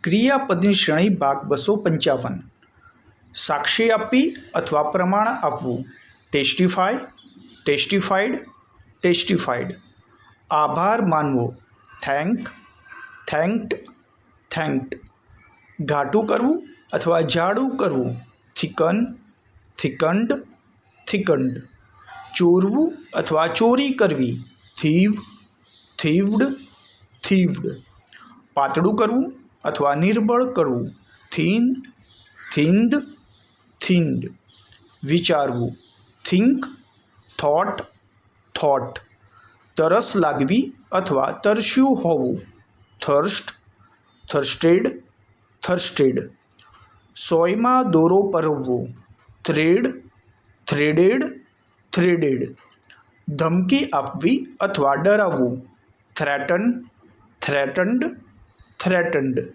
ક્રિયાપદની શ્રેણી ભાગ 255. સાક્ષી આપવી અથવા પ્રમાણ આપવું. ટેસ્ટિફાય, ટેસ્ટિફાઈડ, ટેસ્ટિફાઈડ. આભાર માનવો. થેન્ક, થેન્ક્ડ, થેન્ક્ડ. ઘાટું કરવું અથવા જાડું કરવું. થિકન, થિકન્ડ, થિકન્ડ. ચોરવું અથવા ચોરી કરવી. થીવ, થીવ્ડ, થીવ્ડ. પાતળું કરવું અથવા નિર્બળ કરવું. થીન, થિન્ડ, થિન્ડ. વિચારવું. Think, thought, thought. તરસ લાગવી અથવા તરસ્યું હોવું. થર્સ્ટ, થર્સ્ટેડ, થર્સ્ટેડ. સોયમાં દોરો પરવવો. Thread, threaded, threaded. ધમકી આપવી અથવા ડરાવવું. થ્રેટન, થ્રેટન્ડ, થ્રેટન્ડ.